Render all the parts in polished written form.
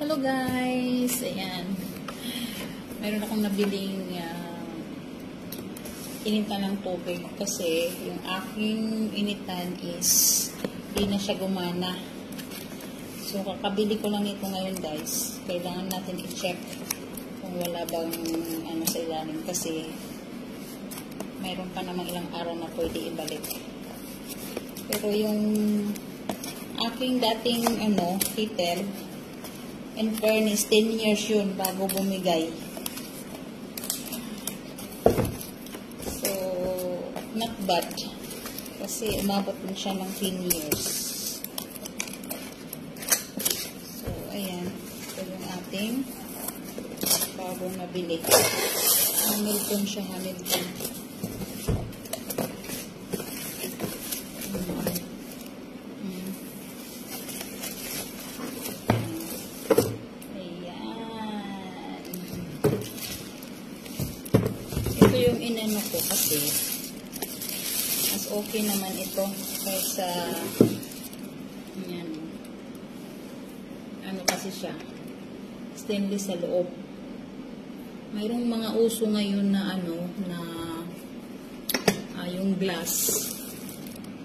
Hello guys! Ayan. Meron akong nabiling initan ng tubig kasi yung aking initan is hindi na siya gumana. So, kakabili ko lang ito ngayon guys. Kailangan natin i-check kung wala bang sa ilalim kasi mayroon pa namang ilang araw na pwede ibalik. Pero yung aking dating heater, in fairness, 10 years yun bago bumigay. So, not bad. Kasi umabot din siya ng 10 years. So, ayan. Ito yung ating bagong nabili. Hamilton siya, Hamilton. Ito yung inano ko kasi mas okay naman ito kaysa yan. Ano kasi siya stainless sa loob. Mayroong mga uso ngayon na yung glass.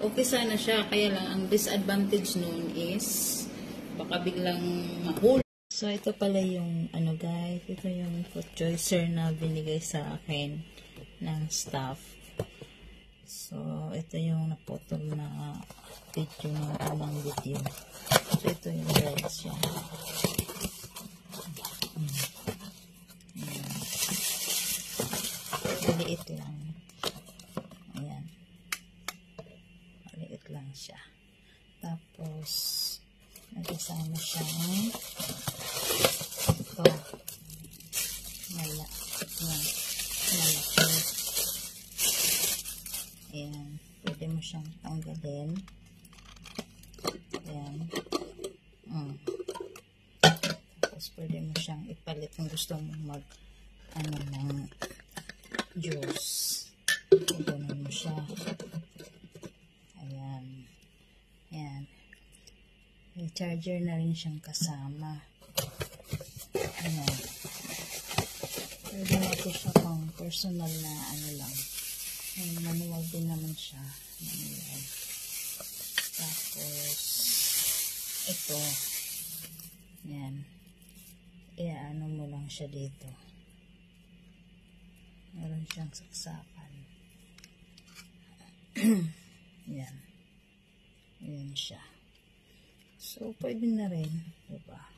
Okay sana siya, kaya lang ang disadvantage nun is baka biglang mahulog. So, ito pala yung, guys, ito yung food choicer na binigay sa akin ng staff. So, ito yung naputol na video ng unang video. So, ito yung guys yan. Maliit lang. Ayan. Maliit lang siya. Tapos, nagkasama siyang ito. Malaki. Ayan. Pwede mo siyang tanggalin. Ayan. Tapos pwede mo siyang ipalit kung gusto mo ng juice. Ganun mo siya. Ayan. Ayan. May charger na rin siyang kasama. Ayan. Pwede na ito siya pang personal na lang. May manual din naman siya. Manual. Tapos, ito. Ayan. Iaano mo lang siya dito. Meron siyang saksakan. Ayan. Ayan siya. So, pwede na rin. Diba?